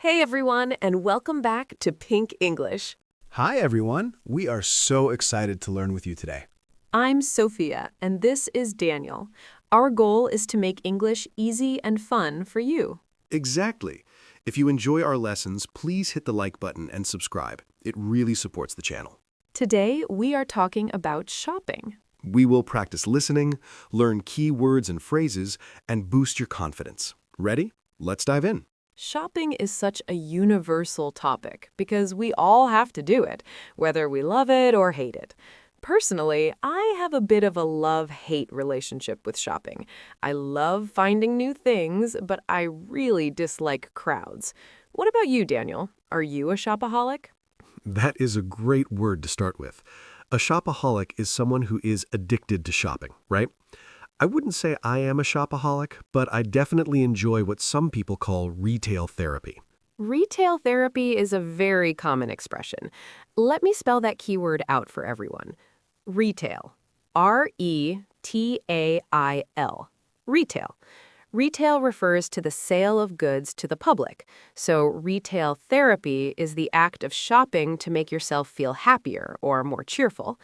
Hey everyone, and welcome back to Pink English. Hi, everyone. We are so excited to learn with you today. I'm Sophia, and this is Daniel. Our goal is to make English easy and fun for you. Exactly. If you enjoy our lessons, please hit the like button and subscribe. It really supports the channel. Today, we are talking about shopping. We will practice listening, learn key words and phrases, and boost your confidence. Ready? Let's dive in. Shopping is such a universal topic because we all have to do it, whether we love it or hate it. Personally, I have a bit of a love-hate relationship with shopping. I love finding new things, but I really dislike crowds. What about you, Daniel? Are you a shopaholic? That is a great word to start with. A shopaholic is someone who is addicted to shopping, right? I wouldn't say I am a shopaholic, but I definitely enjoy what some people call retail therapy. Retail therapy is a very common expression. Let me spell that keyword out for everyone. Retail. R-E-T-A-I-L. Retail. Retail refers to the sale of goods to the public. So retail therapy is the act of shopping to make yourself feel happier or more cheerful.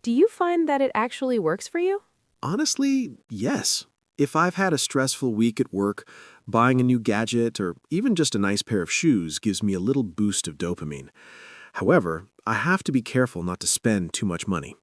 Do you find that it actually works for you? Honestly, yes. If I've had a stressful week at work, buying a new gadget or even just a nice pair of shoes gives me a little boost of dopamine. However, I have to be careful not to spend too much money.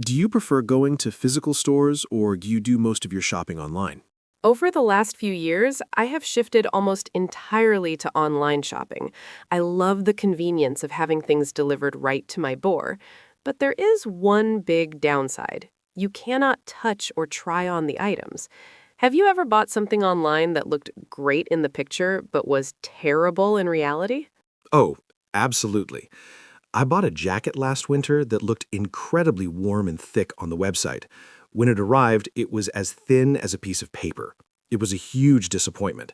Do you prefer going to physical stores or do you do most of your shopping online? Over the last few years, I have shifted almost entirely to online shopping. I love the convenience of having things delivered right to my door. But there is one big downside. You cannot touch or try on the items. Have you ever bought something online that looked great in the picture but was terrible in reality? Oh, absolutely. I bought a jacket last winter that looked incredibly warm and thick on the website. When it arrived, it was as thin as a piece of paper. It was a huge disappointment.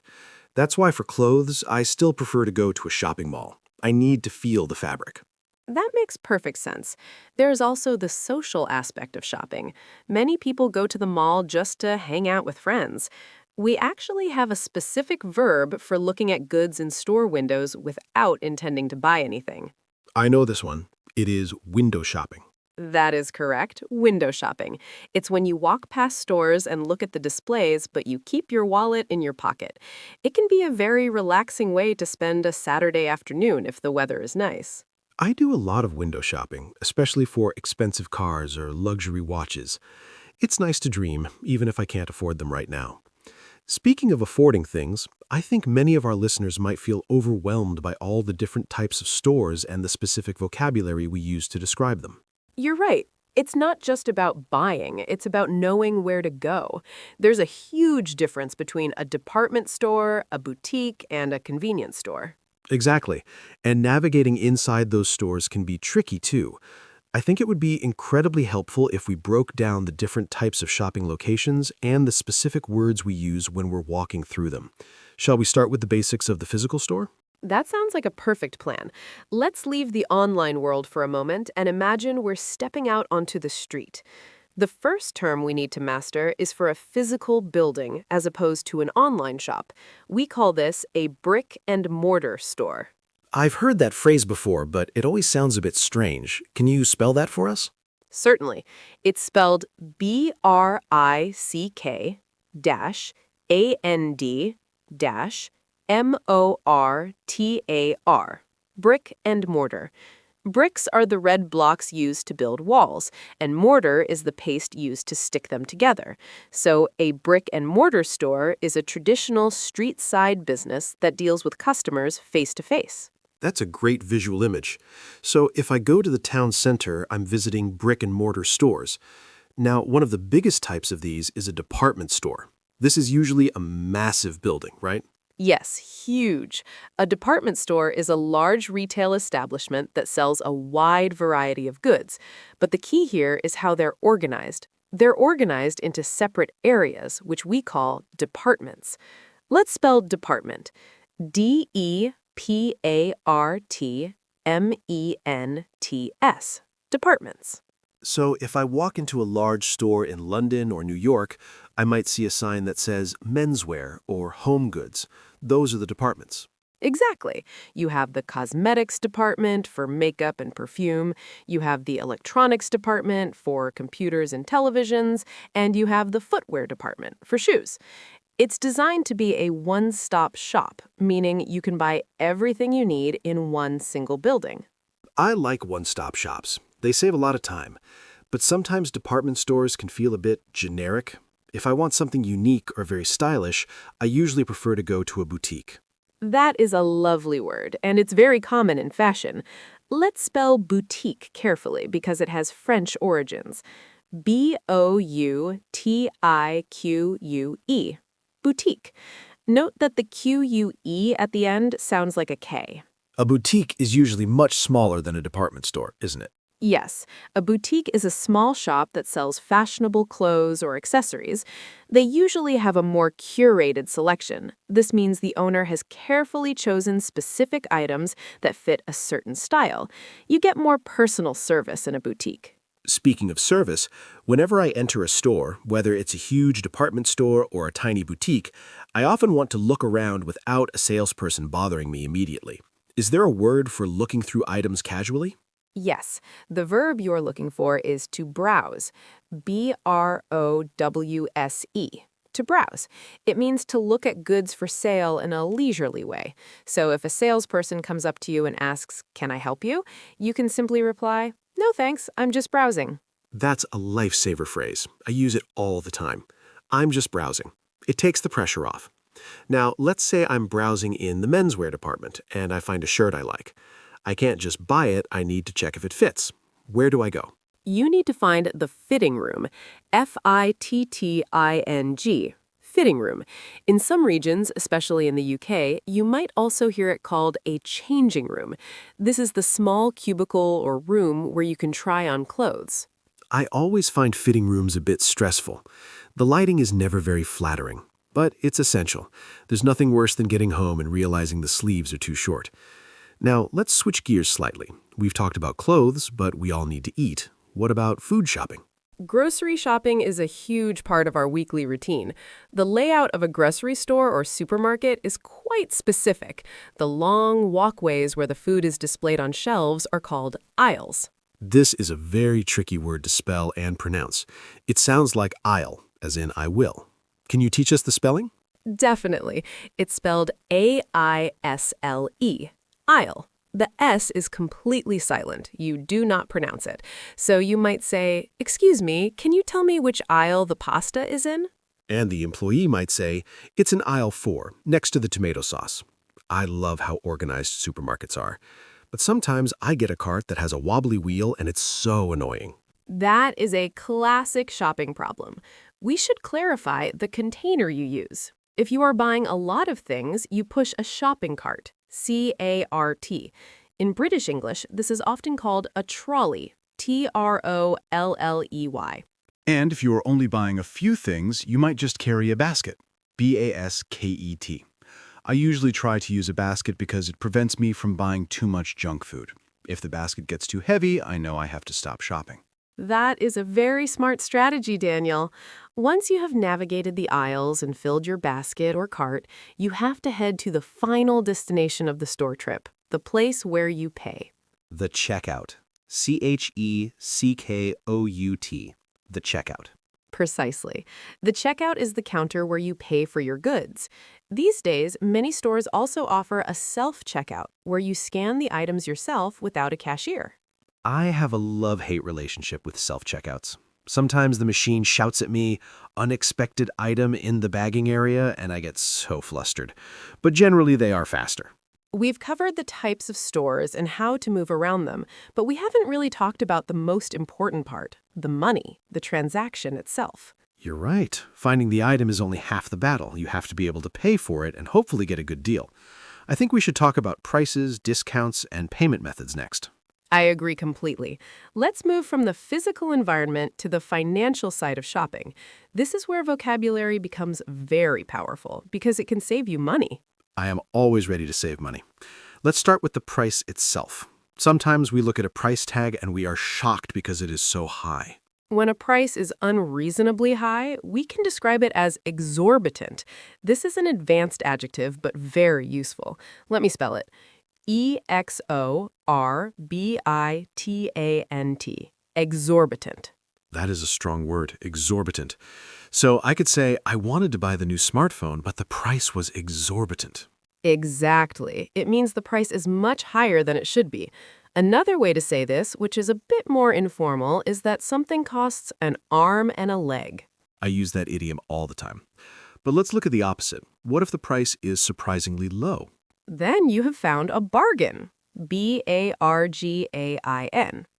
That's why for clothes, I still prefer to go to a shopping mall. I need to feel the fabric. That makes perfect sense. There's also the social aspect of shopping. Many people go to the mall just to hang out with friends. We actually have a specific verb for looking at goods in store windows without intending to buy anything. I know this one. It is window shopping. That is correct, window shopping. It's when you walk past stores and look at the displays, but you keep your wallet in your pocket. It can be a very relaxing way to spend a Saturday afternoon if the weather is nice. I do a lot of window shopping, especially for expensive cars or luxury watches. It's nice to dream, even if I can't afford them right now. Speaking of affording things, I think many of our listeners might feel overwhelmed by all the different types of stores and the specific vocabulary we use to describe them. You're right. It's not just about buying, it's about knowing where to go. There's a huge difference between a department store, a boutique, and a convenience store. Exactly. And navigating inside those stores can be tricky too. I think it would be incredibly helpful if we broke down the different types of shopping locations and the specific words we use when we're walking through them. Shall we start with the basics of the physical store? That sounds like a perfect plan. Let's leave the online world for a moment and imagine we're stepping out onto the street. The first term we need to master is for a physical building as opposed to an online shop. We call this a brick and mortar store. I've heard that phrase before, but it always sounds a bit strange. Can you spell that for us? Certainly. It's spelled B-R-I-C-K dash A-N-D dash M-O-R-T-A-R. Brick and mortar. Bricks are the red blocks used to build walls, and mortar is the paste used to stick them together. So a brick and mortar store is a traditional street-side business that deals with customers face-to-face. That's a great visual image. So if I go to the town center, I'm visiting brick and mortar stores. Now, one of the biggest types of these is a department store. This is usually a massive building, right? Yes, huge. A department store is a large retail establishment that sells a wide variety of goods. But the key here is how they're organized. They're organized into separate areas, which we call departments. Let's spell department. D-E-P-A-R-T-M-E-N-T-S. Departments. So if I walk into a large store in London or New York, I might see a sign that says menswear or home goods. Those are the departments. Exactly. You have the cosmetics department for makeup and perfume, you have the electronics department for computers and televisions, and you have the footwear department for shoes. It's designed to be a one-stop shop, meaning you can buy everything you need in one single building. I like one-stop shops. They save a lot of time. But sometimes department stores can feel a bit generic. If I want something unique or very stylish, I usually prefer to go to a boutique. That is a lovely word, and it's very common in fashion. Let's spell boutique carefully because it has French origins. Boutique. Boutique. Note that the QUE at the end sounds like a K. A boutique is usually much smaller than a department store, isn't it? Yes, a boutique is a small shop that sells fashionable clothes or accessories. They usually have a more curated selection. This means the owner has carefully chosen specific items that fit a certain style. You get more personal service in a boutique. Speaking of service, whenever I enter a store, whether it's a huge department store or a tiny boutique, I often want to look around without a salesperson bothering me immediately. Is there a word for looking through items casually? Yes, the verb you're looking for is to browse. Browse. To browse. It means to look at goods for sale in a leisurely way. So if a salesperson comes up to you and asks, "Can I help you?" you can simply reply, "No thanks, I'm just browsing." That's a lifesaver phrase. I use it all the time. I'm just browsing. It takes the pressure off. Now, let's say I'm browsing in the menswear department and I find a shirt I like. I can't just buy it, I need to check if it fits. Where do I go? You need to find the fitting room. Fitting. Fitting room. In some regions, especially in the UK, you might also hear it called a changing room. This is the small cubicle or room where you can try on clothes. I always find fitting rooms a bit stressful. The lighting is never very flattering, but it's essential. There's nothing worse than getting home and realizing the sleeves are too short. Now, let's switch gears slightly. We've talked about clothes, but we all need to eat. What about food shopping? Grocery shopping is a huge part of our weekly routine. The layout of a grocery store or supermarket is quite specific. The long walkways where the food is displayed on shelves are called aisles. This is a very tricky word to spell and pronounce. It sounds like I'll, as in I will. Can you teach us the spelling? Definitely. It's spelled Aisle. Aisle. The S is completely silent. You do not pronounce it. So you might say, "Excuse me, can you tell me which aisle the pasta is in?" And the employee might say, it's in aisle 4, next to the tomato sauce. I love how organized supermarkets are. But sometimes I get a cart that has a wobbly wheel and it's so annoying. That is a classic shopping problem. We should clarify the container you use. If you are buying a lot of things, you push a shopping cart, CART. In British English, this is often called a trolley, TROLLEY. And if you are only buying a few things, you might just carry a basket, BASKET. I usually try to use a basket because it prevents me from buying too much junk food. If the basket gets too heavy, I know I have to stop shopping. That is a very smart strategy, Daniel. Once you have navigated the aisles and filled your basket or cart, you have to head to the final destination of the store trip, the place where you pay. The checkout. CHECKOUT. The checkout. Precisely. The checkout is the counter where you pay for your goods. These days, many stores also offer a self-checkout, where you scan the items yourself without a cashier. I have a love-hate relationship with self-checkouts. Sometimes the machine shouts at me, "Unexpected item in the bagging area," and I get so flustered. But generally they are faster. We've covered the types of stores and how to move around them, but we haven't really talked about the most important part, the money, the transaction itself. You're right. Finding the item is only half the battle. You have to be able to pay for it and hopefully get a good deal. I think we should talk about prices, discounts, and payment methods next. I agree completely. Let's move from the physical environment to the financial side of shopping. This is where vocabulary becomes very powerful because it can save you money. I am always ready to save money. Let's start with the price itself. Sometimes we look at a price tag and we are shocked because it is so high. When a price is unreasonably high, we can describe it as exorbitant. This is an advanced adjective, but very useful. Let me spell it. Exorbitant. Exorbitant. That is a strong word, exorbitant. So I could say I wanted to buy the new smartphone, but the price was exorbitant. Exactly. It means the price is much higher than it should be. Another way to say this, which is a bit more informal, is that something costs an arm and a leg. I use that idiom all the time. But let's look at the opposite. What if the price is surprisingly low? Then you have found a bargain. Bargain.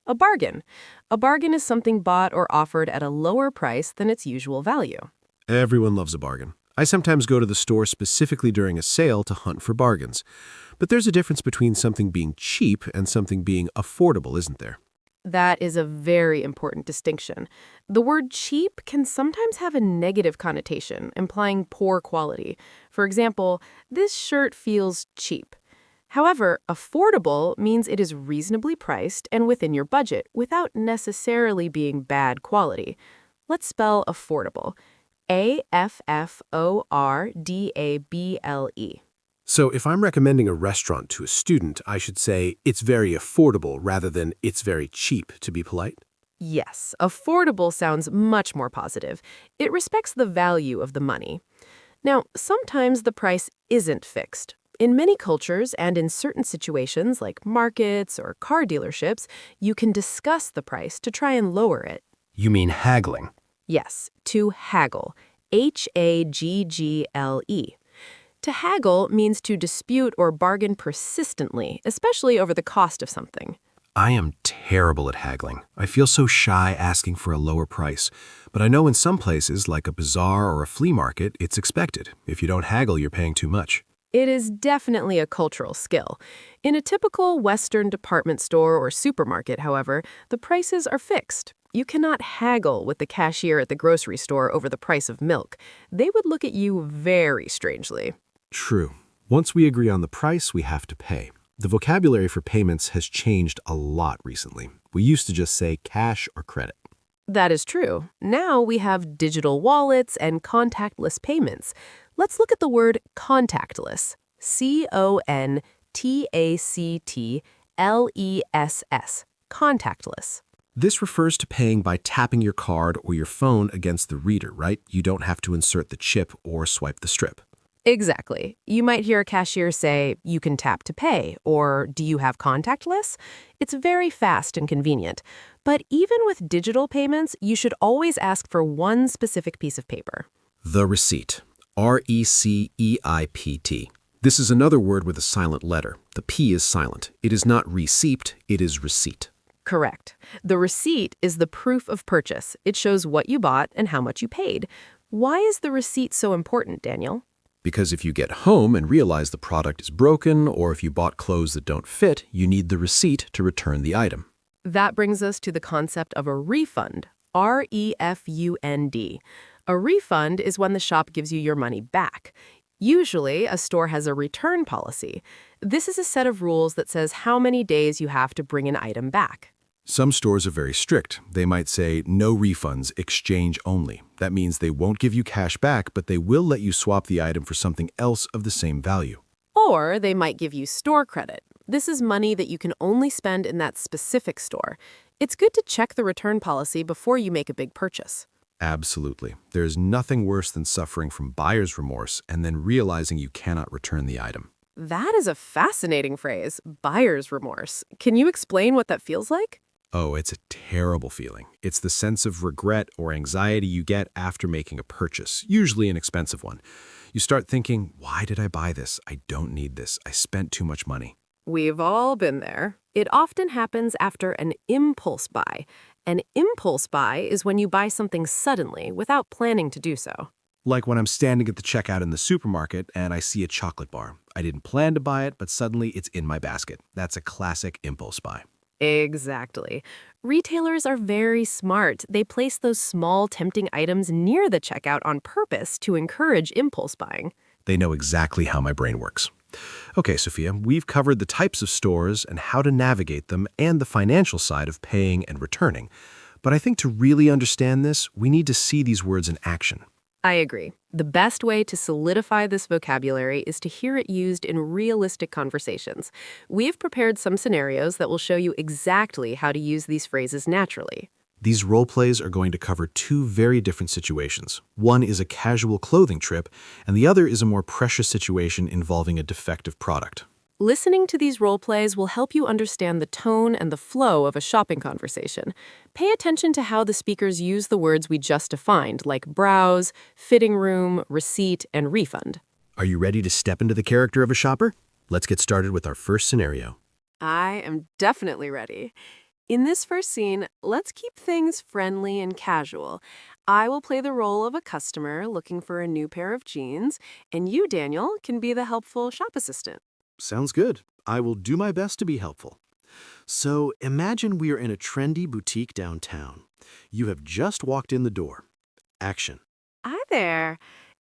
A bargain. A bargain is something bought or offered at a lower price than its usual value. Everyone loves a bargain. I sometimes go to the store specifically during a sale to hunt for bargains. But there's a difference between something being cheap and something being affordable, isn't there? That is a very important distinction. The word cheap can sometimes have a negative connotation, implying poor quality. For example, this shirt feels cheap. However, affordable means it is reasonably priced and within your budget without necessarily being bad quality. Let's spell affordable. Affordable. So if I'm recommending a restaurant to a student, I should say it's very affordable rather than it's very cheap, to be polite? Yes, affordable sounds much more positive. It respects the value of the money. Now, sometimes the price isn't fixed. In many cultures and in certain situations like markets or car dealerships, you can discuss the price to try and lower it. You mean haggling? Yes, to haggle. Haggle. To haggle means to dispute or bargain persistently, especially over the cost of something. I am terrible at haggling. I feel so shy asking for a lower price. But I know in some places, like a bazaar or a flea market, it's expected. If you don't haggle, you're paying too much. It is definitely a cultural skill. In a typical Western department store or supermarket, however, the prices are fixed. You cannot haggle with the cashier at the grocery store over the price of milk. They would look at you very strangely. True. Once we agree on the price, we have to pay. The vocabulary for payments has changed a lot recently. We used to just say cash or credit. That is true. Now we have digital wallets and contactless payments. Let's look at the word contactless. Contactless. Contactless. This refers to paying by tapping your card or your phone against the reader, right? You don't have to insert the chip or swipe the strip. Exactly. You might hear a cashier say, "You can tap to pay," or "Do you have contactless?" It's very fast and convenient. But even with digital payments, you should always ask for one specific piece of paper. The receipt. RECEIPT. This is another word with a silent letter. The P is silent. It is not receipt, it is receipt. Correct. The receipt is the proof of purchase. It shows what you bought and how much you paid. Why is the receipt so important, Daniel? Because if you get home and realize the product is broken, or if you bought clothes that don't fit, you need the receipt to return the item. That brings us to the concept of a refund. REFUND. A refund is when the shop gives you your money back. Usually, a store has a return policy. This is a set of rules that says how many days you have to bring an item back. Some stores are very strict. They might say, no refunds, exchange only. That means they won't give you cash back, but they will let you swap the item for something else of the same value. Or they might give you store credit. This is money that you can only spend in that specific store. It's good to check the return policy before you make a big purchase. Absolutely. There's nothing worse than suffering from buyer's remorse and then realizing you cannot return the item. That is a fascinating phrase, buyer's remorse. Can you explain what that feels like? Oh, it's a terrible feeling. It's the sense of regret or anxiety you get after making a purchase, usually an expensive one. You start thinking, why did I buy this? I don't need this. I spent too much money. We've all been there. It often happens after an impulse buy. An impulse buy is when you buy something suddenly without planning to do so. Like when I'm standing at the checkout in the supermarket and I see a chocolate bar. I didn't plan to buy it, but suddenly it's in my basket. That's a classic impulse buy. Exactly. Retailers are very smart. They place those small, tempting items near the checkout on purpose to encourage impulse buying. They know exactly how my brain works. Okay, Sophia, we've covered the types of stores and how to navigate them and the financial side of paying and returning. But I think to really understand this, we need to see these words in action. I agree. The best way to solidify this vocabulary is to hear it used in realistic conversations. We've prepared some scenarios that will show you exactly how to use these phrases naturally. These role plays are going to cover two very different situations. One is a casual clothing trip, and the other is a more precious situation involving a defective product. Listening to these role plays will help you understand the tone and the flow of a shopping conversation. Pay attention to how the speakers use the words we just defined, like browse, fitting room, receipt, and refund. Are you ready to step into the character of a shopper? Let's get started with our first scenario. I am definitely ready. In this first scene, let's keep things friendly and casual. I will play the role of a customer looking for a new pair of jeans, and you, Daniel, can be the helpful shop assistant. Sounds good. I will do my best to be helpful. So imagine we are in a trendy boutique downtown. You have just walked in the door. Action. Hi there.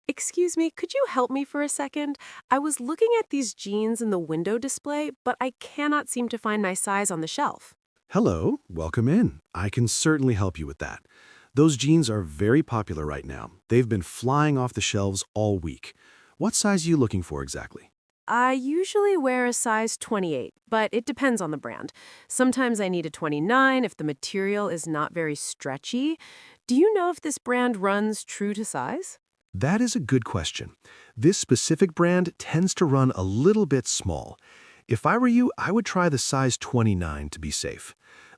Excuse me, could you help me for a second? I was looking at these jeans in the window display, but I cannot seem to find my size on the shelf. Hello, welcome in. I can certainly help you with that. Those jeans are very popular right now. They've been flying off the shelves all week. What size are you looking for exactly? I usually wear a size 28, but it depends on the brand. Sometimes I need a 29 if the material is not very stretchy. Do you know if this brand runs true to size? That is a good question. This specific brand tends to run a little bit small. If I were you, I would try the size 29 to be safe.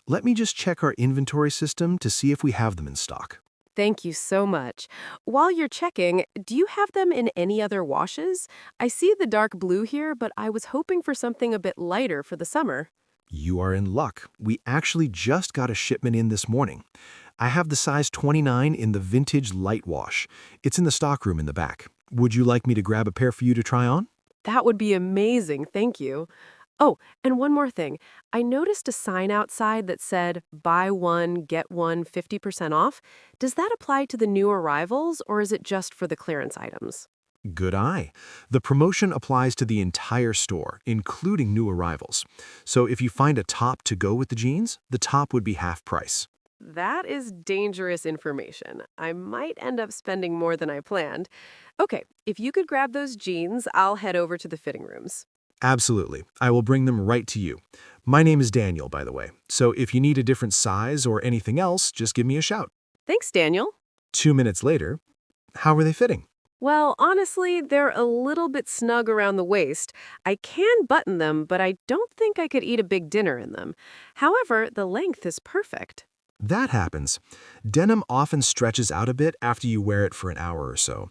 Let me just check our inventory system to see if we have them in stock. Thank you so much. While you're checking, do you have them in any other washes? I see the dark blue here, but I was hoping for something a bit lighter for the summer. You are in luck. We actually just got a shipment in this morning. I have the size 29 in the vintage light wash. It's in the stockroom in the back. Would you like me to grab a pair for you to try on? That would be amazing, thank you. Oh, and one more thing. I noticed a sign outside that said, buy one, get one 50% off. Does that apply to the new arrivals, or is it just for the clearance items? Good eye. The promotion applies to the entire store, including new arrivals. So if you find a top to go with the jeans, the top would be half price. That is dangerous information. I might end up spending more than I planned. Okay, if you could grab those jeans, I'll head over to the fitting rooms. Absolutely. I will bring them right to you. My name is Daniel, by the way. So if you need a different size or anything else, just give me a shout. Thanks, Daniel. 2 minutes later, how are they fitting? Well, honestly, they're a little bit snug around the waist. I can button them, but I don't think I could eat a big dinner in them. However, the length is perfect. That happens. Denim often stretches out a bit after you wear it for an hour or so.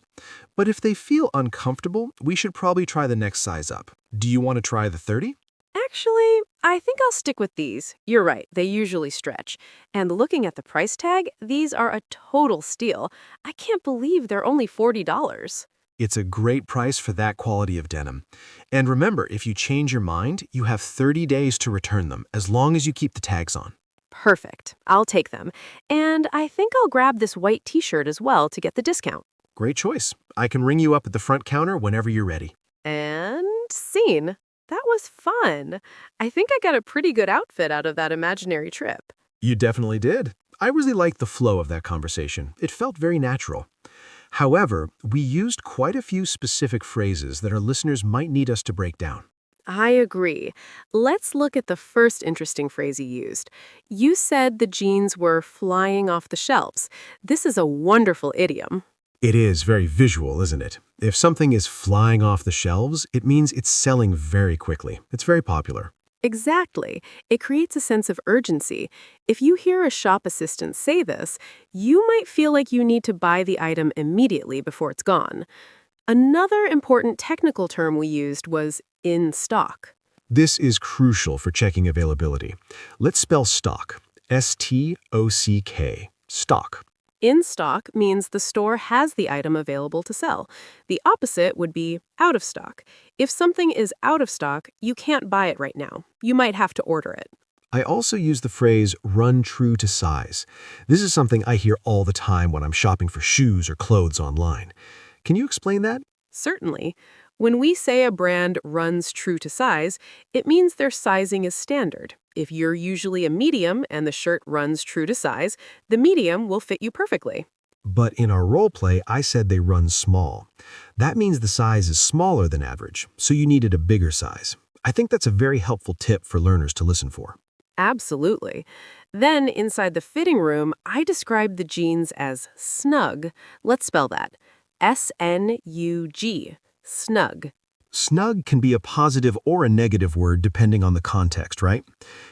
But if they feel uncomfortable, we should probably try the next size up. Do you want to try the 30? Actually, I think I'll stick with these. You're right, they usually stretch. And looking at the price tag, these are a total steal. I can't believe they're only $40. It's a great price for that quality of denim. And remember, if you change your mind, you have 30 days to return them, as long as you keep the tags on. Perfect. I'll take them. And I think I'll grab this white t-shirt as well to get the discount. Great choice. I can ring you up at the front counter whenever you're ready. And scene. That was fun. I think I got a pretty good outfit out of that imaginary trip. You definitely did. I really liked the flow of that conversation. It felt very natural. However, we used quite a few specific phrases that our listeners might need us to break down. I agree. Let's look at the first interesting phrase you used. You said the jeans were flying off the shelves. This is a wonderful idiom. It is very visual, isn't it? If something is flying off the shelves, it means it's selling very quickly. It's very popular. Exactly. It creates a sense of urgency. If you hear a shop assistant say this, you might feel like you need to buy the item immediately before it's gone. Another important technical term we used was in stock. This is crucial for checking availability. Let's spell stock. S-T-O-C-K. Stock. In stock means the store has the item available to sell. The opposite would be out of stock. If something is out of stock, you can't buy it right now. You might have to order it. I also use the phrase run true to size. This is something I hear all the time when I'm shopping for shoes or clothes online. Can you explain that? Certainly. When we say a brand runs true to size, it means their sizing is standard. If you're usually a medium and the shirt runs true to size, the medium will fit you perfectly. But in our role play, I said they run small. That means the size is smaller than average, so you needed a bigger size. I think that's a very helpful tip for learners to listen for. Absolutely. Then, inside the fitting room, I described the jeans as snug. Let's spell that. S-N-U-G. Snug. Snug can be a positive or a negative word depending on the context, right?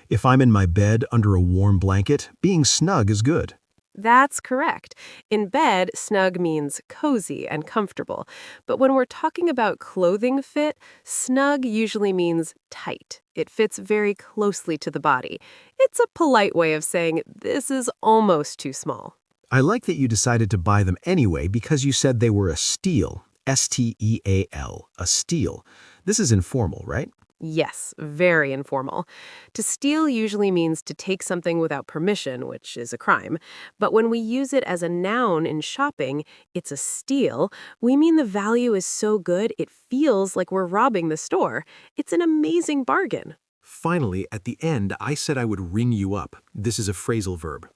If I'm in my bed under a warm blanket, being snug is good. That's correct. In bed, snug means cozy and comfortable. But when we're talking about clothing fit, snug usually means tight. It fits very closely to the body. It's a polite way of saying this is almost too small. I like that you decided to buy them anyway because you said they were a steal. S-T-E-A-L, a steal. This is informal, right? Yes, very informal. To steal usually means to take something without permission, which is a crime. But when we use it as a noun in shopping, it's a steal. We mean the value is so good it feels like we're robbing the store. It's an amazing bargain. Finally, at the end, I said I would ring you up. This is a phrasal verb.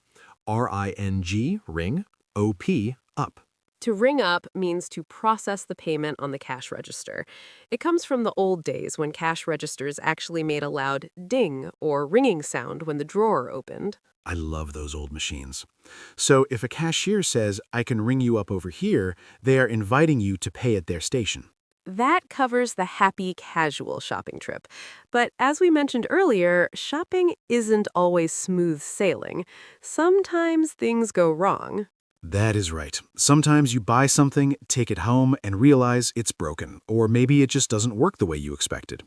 R-I-N-G, ring, O-P, up. To ring up means to process the payment on the cash register. It comes from the old days when cash registers actually made a loud ding or ringing sound when the drawer opened. I love those old machines. So if a cashier says, I can ring you up over here, they are inviting you to pay at their station. That covers the happy, casual shopping trip. But as we mentioned earlier, shopping isn't always smooth sailing. Sometimes things go wrong. That is right. Sometimes you buy something, take it home, and realize it's broken, or maybe it just doesn't work the way you expected.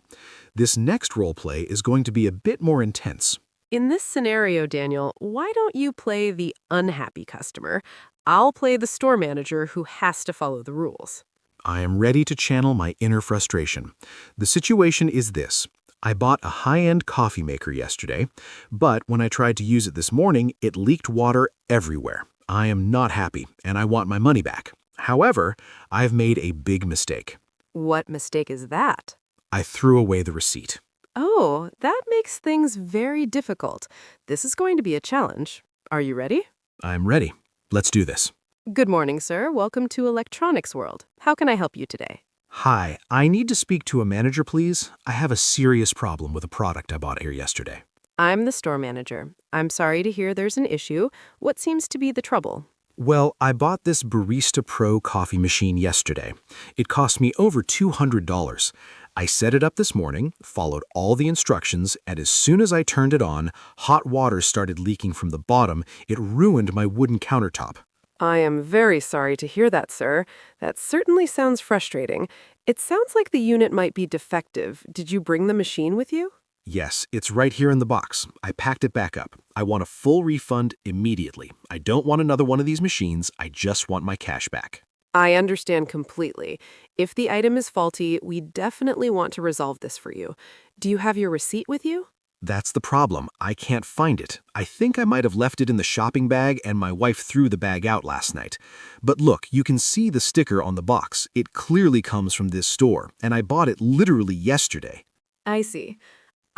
This next role play is going to be a bit more intense. In this scenario, Daniel, why don't you play the unhappy customer? I'll play the store manager who has to follow the rules. I am ready to channel my inner frustration. The situation is this. I bought a high-end coffee maker yesterday, but when I tried to use it this morning, it leaked water everywhere. I am not happy, and I want my money back. However, I've made a big mistake. What mistake is that? I threw away the receipt. Oh, that makes things very difficult. This is going to be a challenge. Are you ready? I'm ready. Let's do this. Good morning, sir. Welcome to Electronics World. How can I help you today? Hi, I need to speak to a manager, please. I have a serious problem with a product I bought here yesterday. I'm the store manager. I'm sorry to hear there's an issue. What seems to be the trouble? Well, I bought this Barista Pro coffee machine yesterday. It cost me over $200. I set it up this morning, followed all the instructions, and as soon as I turned it on, hot water started leaking from the bottom. It ruined my wooden countertop. I am very sorry to hear that, sir. That certainly sounds frustrating. It sounds like the unit might be defective. Did you bring the machine with you? Yes, it's right here in the box. I packed it back up. I want a full refund immediately. I don't want another one of these machines. I just want my cash back. I understand completely. If the item is faulty, we definitely want to resolve this for you. Do you have your receipt with you? That's the problem. I can't find it. I think I might have left it in the shopping bag and my wife threw the bag out last night. But look, you can see the sticker on the box. It clearly comes from this store, and I bought it literally yesterday. I see.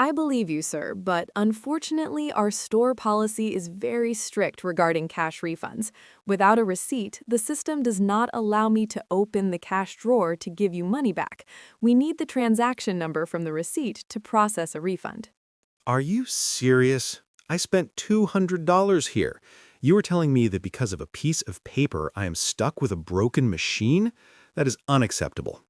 I believe you, sir, but unfortunately, our store policy is very strict regarding cash refunds. Without a receipt, the system does not allow me to open the cash drawer to give you money back. We need the transaction number from the receipt to process a refund. Are you serious? I spent $200 here. You are telling me that because of a piece of paper, I am stuck with a broken machine? That is unacceptable.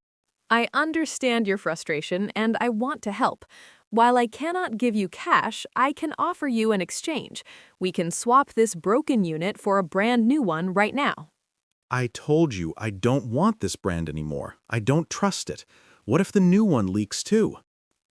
I understand your frustration, and I want to help. While I cannot give you cash, I can offer you an exchange. We can swap this broken unit for a brand new one right now. I told you I don't want this brand anymore. I don't trust it. What if the new one leaks too?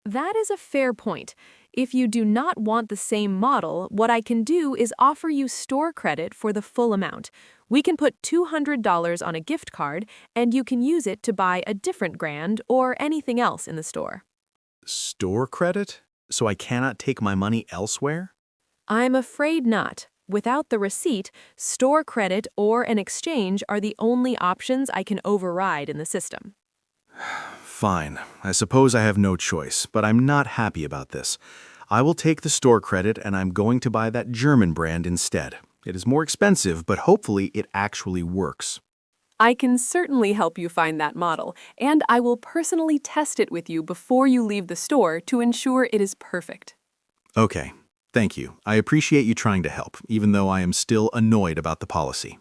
That is a fair point. If you do not want the same model, what I can do is offer you store credit for the full amount. We can put $200 on a gift card, and you can use it to buy a different brand or anything else in the store. Store credit? So I cannot take my money elsewhere? I'm afraid not. Without the receipt, store credit or an exchange are the only options I can override in the system. Fine. I suppose I have no choice, but I'm not happy about this. I will take the store credit and I'm going to buy that German brand instead. It is more expensive, but hopefully it actually works. I can certainly help you find that model, and I will personally test it with you before you leave the store to ensure it is perfect. Okay, thank you. I appreciate you trying to help, even though I am still annoyed about the policy.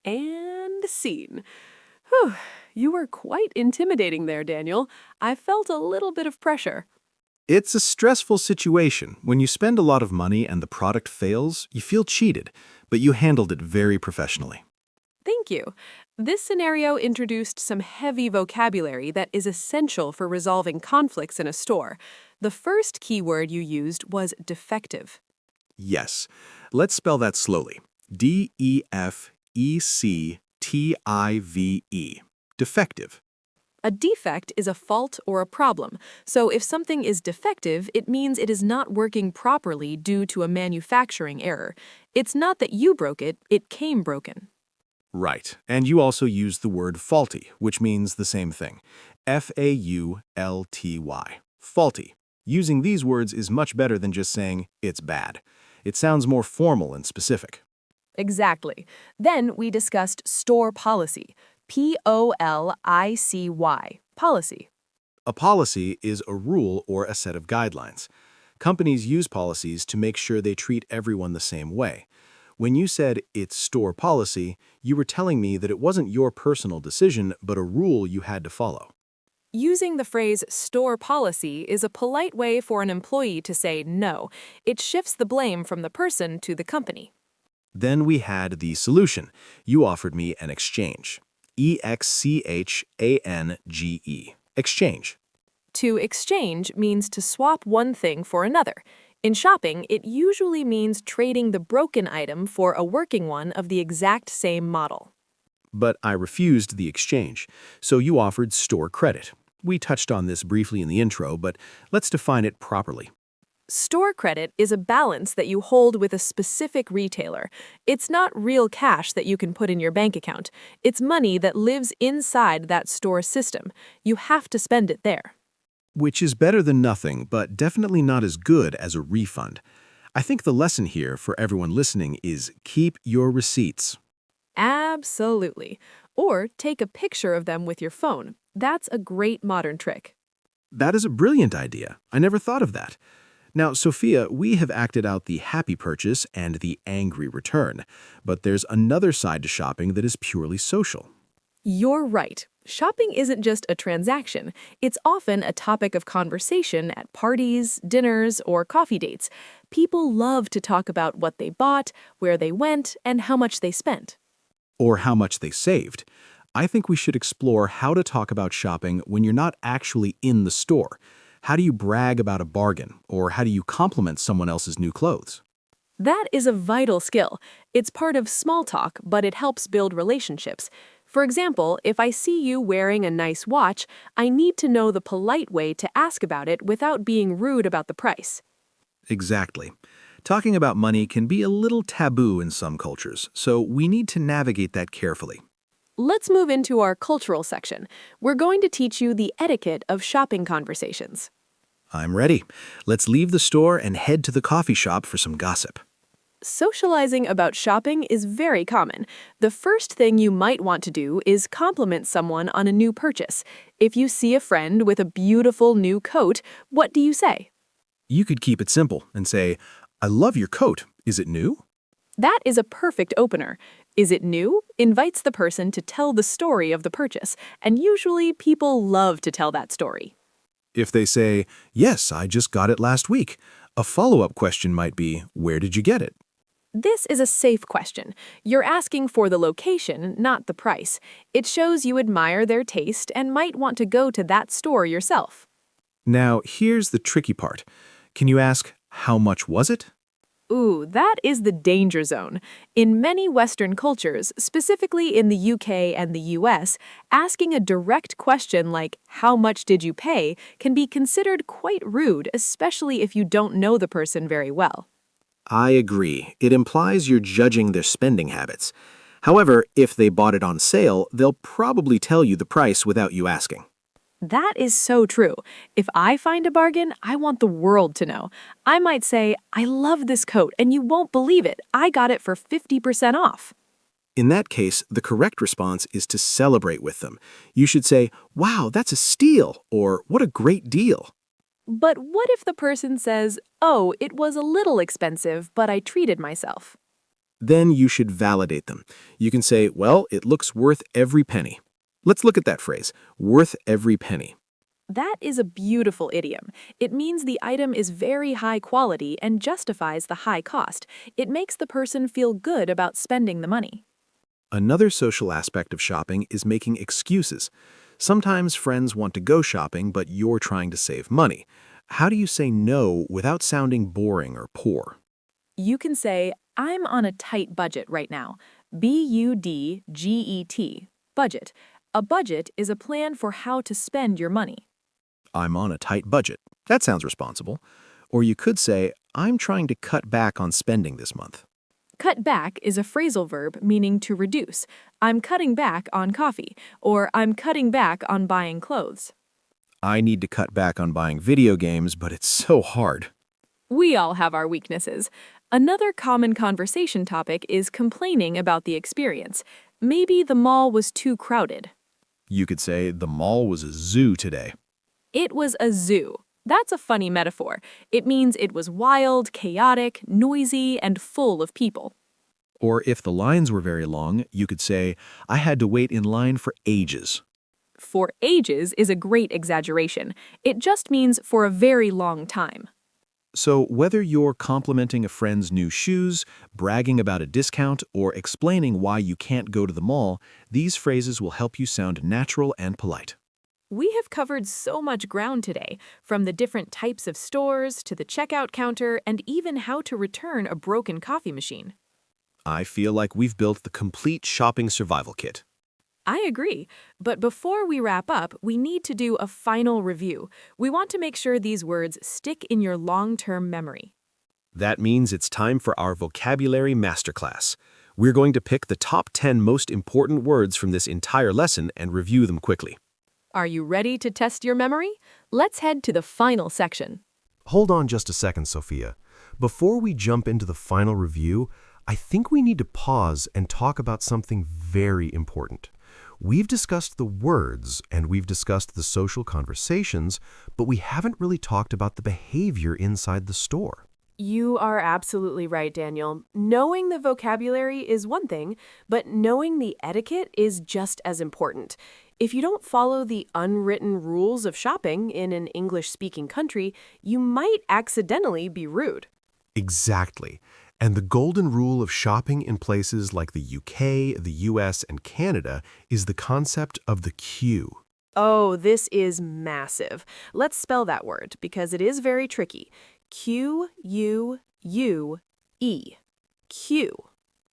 And scene. Whew, you were quite intimidating there, Daniel. I felt a little bit of pressure. It's a stressful situation. When you spend a lot of money and the product fails, you feel cheated, but you handled it very professionally. Thank you. This scenario introduced some heavy vocabulary that is essential for resolving conflicts in a store. The first keyword you used was defective. Yes. Let's spell that slowly. Defective. Defective. A defect is a fault or a problem, so if something is defective, it means it is not working properly due to a manufacturing error. It's not that you broke it, it came broken. Right. And you also used the word faulty, which means the same thing. Faulty. Faulty. Using these words is much better than just saying, it's bad. It sounds more formal and specific. Exactly. Then we discussed store policy. Policy. Policy. A policy is a rule or a set of guidelines. Companies use policies to make sure they treat everyone the same way. When you said it's store policy, you were telling me that it wasn't your personal decision, but a rule you had to follow. Using the phrase store policy is a polite way for an employee to say no. It shifts the blame from the person to the company. Then we had the solution. You offered me an exchange. Exchange. Exchange. To exchange means to swap one thing for another. In shopping, it usually means trading the broken item for a working one of the exact same model. But I refused the exchange, so you offered store credit. We touched on this briefly in the intro, but let's define it properly. Store credit is a balance that you hold with a specific retailer. It's not real cash that you can put in your bank account. It's money that lives inside that store system. You have to spend it there. Which is better than nothing, but definitely not as good as a refund. I think the lesson here for everyone listening is keep your receipts. Absolutely. Or take a picture of them with your phone. That's a great modern trick. That is a brilliant idea. I never thought of that. Now, Sophia, we have acted out the happy purchase and the angry return, but there's another side to shopping that is purely social. You're right. Shopping isn't just a transaction. It's often a topic of conversation at parties, dinners, or coffee dates. People love to talk about what they bought, where they went, and how much they spent. Or how much they saved. I think we should explore how to talk about shopping when you're not actually in the store. How do you brag about a bargain, or how do you compliment someone else's new clothes? That is a vital skill. It's part of small talk, but it helps build relationships. For example, if I see you wearing a nice watch, I need to know the polite way to ask about it without being rude about the price. Exactly. Talking about money can be a little taboo in some cultures, so we need to navigate that carefully. Let's move into our cultural section. We're going to teach you the etiquette of shopping conversations. I'm ready. Let's leave the store and head to the coffee shop for some gossip. Socializing about shopping is very common. The first thing you might want to do is compliment someone on a new purchase. If you see a friend with a beautiful new coat, what do you say? You could keep it simple and say, "I love your coat. Is it new?" That is a perfect opener. Is it new? Invites the person to tell the story of the purchase, and usually people love to tell that story. If they say, "Yes, I just got it last week," a follow-up question might be, "Where did you get it?" This is a safe question. You're asking for the location, not the price. It shows you admire their taste and might want to go to that store yourself. Now, here's the tricky part. Can you ask, "How much was it?" Ooh, that is the danger zone. In many Western cultures, specifically in the UK and the US, asking a direct question like, "How much did you pay?" can be considered quite rude, especially if you don't know the person very well. I agree. It implies you're judging their spending habits. However, if they bought it on sale, they'll probably tell you the price without you asking. That is so true. If I find a bargain, I want the world to know. I might say, I love this coat, and you won't believe it. I got it for 50% off. In that case, the correct response is to celebrate with them. You should say, "Wow, that's a steal," or "What a great deal." But what if the person says, oh, it was a little expensive, but I treated myself? Then you should validate them. You can say, "Well, it looks worth every penny." Let's look at that phrase, worth every penny. That is a beautiful idiom. It means the item is very high quality and justifies the high cost. It makes the person feel good about spending the money. Another social aspect of shopping is making excuses. Sometimes friends want to go shopping, but you're trying to save money. How do you say no without sounding boring or poor? You can say, I'm on a tight budget right now. BUDGET, budget. A budget is a plan for how to spend your money. I'm on a tight budget. That sounds responsible. Or you could say, I'm trying to cut back on spending this month. Cut back is a phrasal verb meaning to reduce. I'm cutting back on coffee, or I'm cutting back on buying clothes. I need to cut back on buying video games, but it's so hard. We all have our weaknesses. Another common conversation topic is complaining about the experience. Maybe the mall was too crowded. You could say, the mall was a zoo today. It was a zoo. That's a funny metaphor. It means it was wild, chaotic, noisy, and full of people. Or if the lines were very long, you could say, I had to wait in line for ages. For ages is a great exaggeration. It just means for a very long time. So whether you're complimenting a friend's new shoes, bragging about a discount, or explaining why you can't go to the mall, these phrases will help you sound natural and polite. We have covered so much ground today, from the different types of stores to the checkout counter and even how to return a broken coffee machine. I feel like we've built the complete shopping survival kit. I agree, but before we wrap up, we need to do a final review. We want to make sure these words stick in your long-term memory. That means it's time for our vocabulary masterclass. We're going to pick the top 10 most important words from this entire lesson and review them quickly. Are you ready to test your memory? Let's head to the final section. Hold on just a second, Sophia. Before we jump into the final review, I think we need to pause and talk about something very important. We've discussed the words and we've discussed the social conversations, but we haven't really talked about the behavior inside the store. You are absolutely right, Daniel. Knowing the vocabulary is one thing, but knowing the etiquette is just as important. If you don't follow the unwritten rules of shopping in an English-speaking country, you might accidentally be rude. Exactly. And the golden rule of shopping in places like the UK, the US, and Canada is the concept of the queue. Oh, this is massive. Let's spell that word because it is very tricky. Queue. Queue.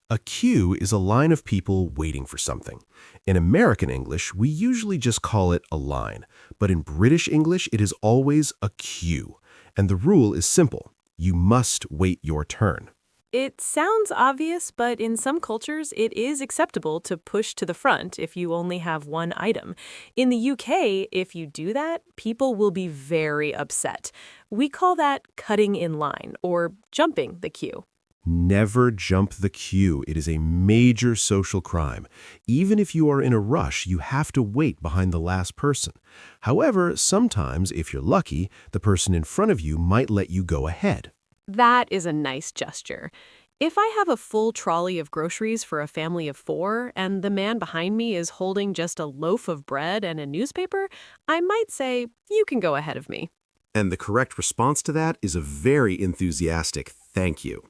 A queue is a line of people waiting for something. In American English, we usually just call it a line, but in British English, it is always a queue. And the rule is simple. You must wait your turn. It sounds obvious, but in some cultures, it is acceptable to push to the front if you only have one item. In the UK, if you do that, people will be very upset. We call that cutting in line or jumping the queue. Never jump the queue. It is a major social crime. Even if you are in a rush, you have to wait behind the last person. However, sometimes, if you're lucky, the person in front of you might let you go ahead. That is a nice gesture. If I have a full trolley of groceries for a family of 4 and the man behind me is holding just a loaf of bread and a newspaper, I might say, you can go ahead of me. And the correct response to that is a very enthusiastic thank you.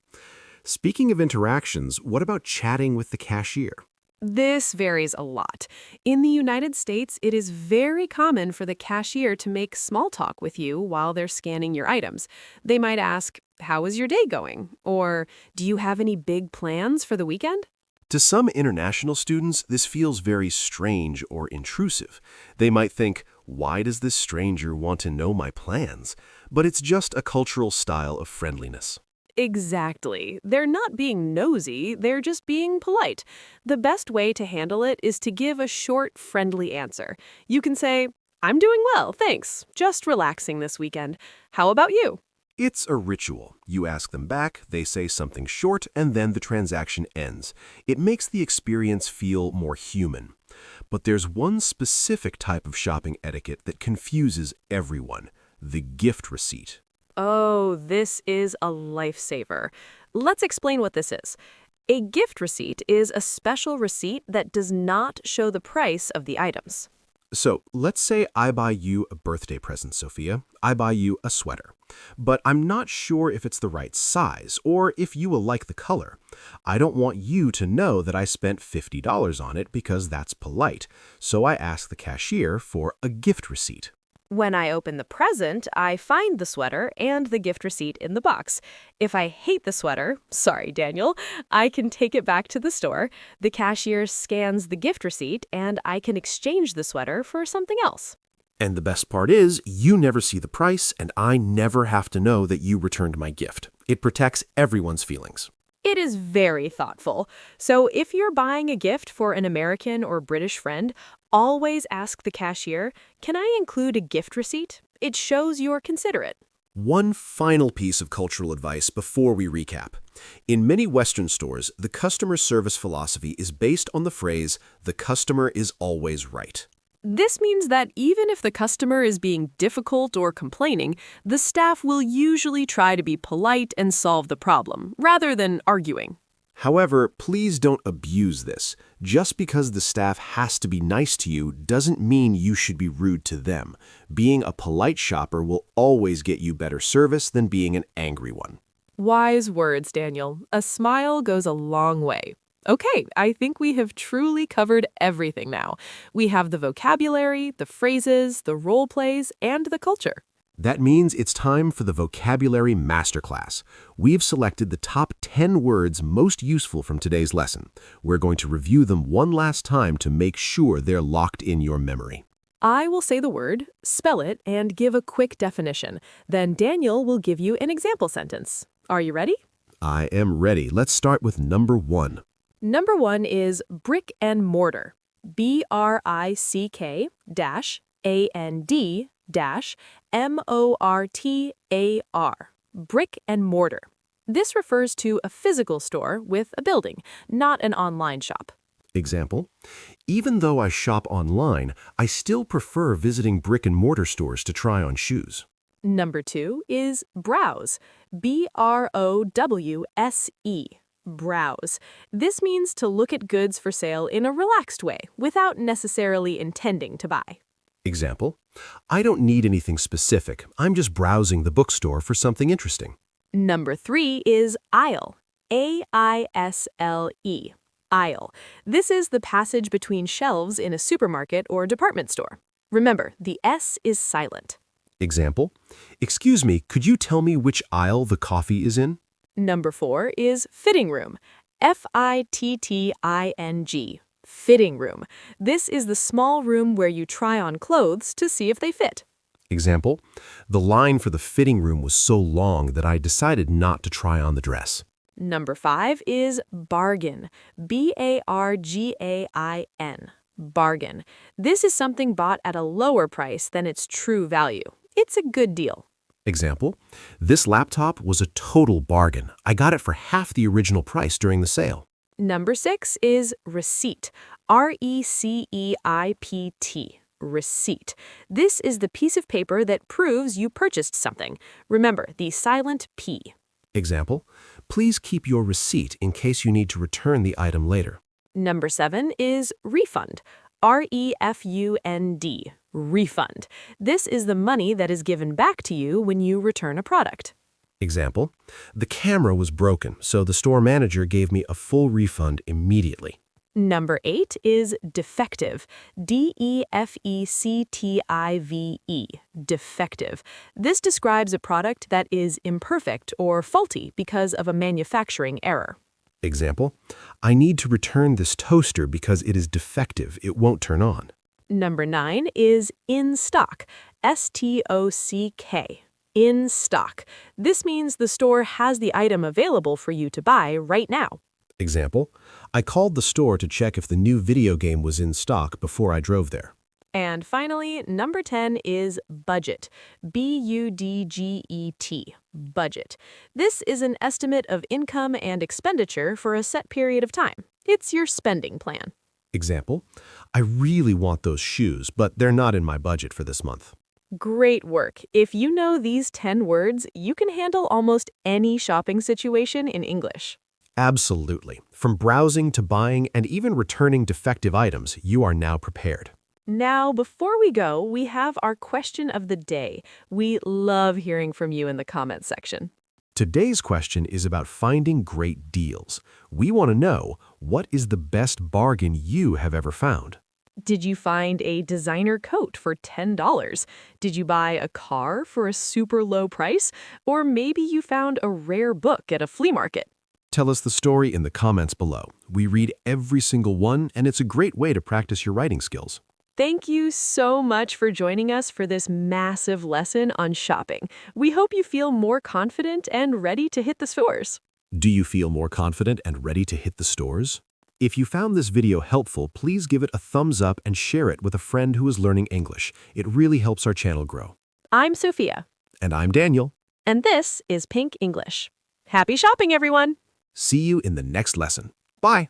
Speaking of interactions, what about chatting with the cashier? This varies a lot. In the United States, it is very common for the cashier to make small talk with you while they're scanning your items. They might ask, "How is your day going?" Or, "Do you have any big plans for the weekend?" To some international students, this feels very strange or intrusive. They might think, why does this stranger want to know my plans? But it's just a cultural style of friendliness. Exactly. They're not being nosy, they're just being polite. The best way to handle it is to give a short, friendly answer. You can say, I'm doing well, thanks. Just relaxing this weekend. How about you? It's a ritual. You ask them back, they say something short, and then the transaction ends. It makes the experience feel more human. But there's one specific type of shopping etiquette that confuses everyone: the gift receipt. Oh, this is a lifesaver. Let's explain what this is. A gift receipt is a special receipt that does not show the price of the items. So let's say I buy you a birthday present, Sophia. I buy you a sweater. But I'm not sure if it's the right size or if you will like the color. I don't want you to know that I spent $50 on it because that's polite. So I ask the cashier for a gift receipt. When I open the present, I find the sweater and the gift receipt in the box. If I hate the sweater, sorry, Daniel, I can take it back to the store. The cashier scans the gift receipt, and I can exchange the sweater for something else. And the best part is, you never see the price, and I never have to know that you returned my gift. It protects everyone's feelings. It is very thoughtful. So if you're buying a gift for an American or British friend, always ask the cashier, "Can I include a gift receipt?" It shows you're considerate. One final piece of cultural advice before we recap. In many Western stores, the customer service philosophy is based on the phrase, "the customer is always right." This means that even if the customer is being difficult or complaining, the staff will usually try to be polite and solve the problem, rather than arguing. However, please don't abuse this. Just because the staff has to be nice to you doesn't mean you should be rude to them. Being a polite shopper will always get you better service than being an angry one. Wise words, Daniel. A smile goes a long way. Okay, I think we have truly covered everything now. We have the vocabulary, the phrases, the role plays, and the culture. That means it's time for the Vocabulary Masterclass. We've selected the top 10 words most useful from today's lesson. We're going to review them one last time to make sure they're locked in your memory. I will say the word, spell it, and give a quick definition. Then Daniel will give you an example sentence. Are you ready? I am ready. Let's start with number 1. Number 1 is brick and mortar. BRICK-AND-MORTAR. Brick and mortar. This refers to a physical store with a building, not an online shop. Example: even though I shop online, I still prefer visiting brick-and-mortar stores to try on shoes. Number 2 is browse. BROWSE. Browse. This means to look at goods for sale in a relaxed way, without necessarily intending to buy. Example: I don't need anything specific. I'm just browsing the bookstore for something interesting. Number 3 is aisle. AISLE. Aisle. This is the passage between shelves in a supermarket or department store. Remember, the S is silent. Example: excuse me, could you tell me which aisle the coffee is in? Number 4 is fitting room. FITTING. Fitting room. This is the small room where you try on clothes to see if they fit. Example: the line for the fitting room was so long that I decided not to try on the dress. Number 5 is bargain. BARGAIN. Bargain. This is something bought at a lower price than its true value. It's a good deal. Example: this laptop was a total bargain. I got it for half the original price during the sale. Number 6 is receipt. RECEIPT. Receipt. This is the piece of paper that proves you purchased something. Remember the silent P. Example: please keep your receipt in case you need to return the item later. Number 7 is refund. REFUND. Refund. This is the money that is given back to you when you return a product. Example: the camera was broken, so the store manager gave me a full refund immediately. Number 8 is defective. DEFECTIVE. Defective. This describes a product that is imperfect or faulty because of a manufacturing error. Example: I need to return this toaster because it is defective. It won't turn on. Number 9 is in stock. STOCK. In stock. This means the store has the item available for you to buy right now. Example: I called the store to check if the new video game was in stock before I drove there. And finally, number 10 is budget. B-U-D-G-E-T, budget. This is an estimate of income and expenditure for a set period of time. It's your spending plan. Example, I really want those shoes, but they're not in my budget for this month. Great work. If you know these 10 words, you can handle almost any shopping situation in English. Absolutely. From browsing to buying and even returning defective items, you are now prepared. Now, before we go, we have our question of the day. We love hearing from you in the comments section. Today's question is about finding great deals. We want to know, what is the best bargain you have ever found? Did you find a designer coat for $10? Did you buy a car for a super low price? Or maybe you found a rare book at a flea market? Tell us the story in the comments below. We read every single one, and it's a great way to practice your writing skills. Thank you so much for joining us for this massive lesson on shopping. We hope you feel more confident and ready to hit the stores. Do you feel more confident and ready to hit the stores? If you found this video helpful, please give it a thumbs up and share it with a friend who is learning English. It really helps our channel grow. I'm Sophia. And I'm Daniel. And this is Pink English. Happy shopping, everyone! See you in the next lesson. Bye.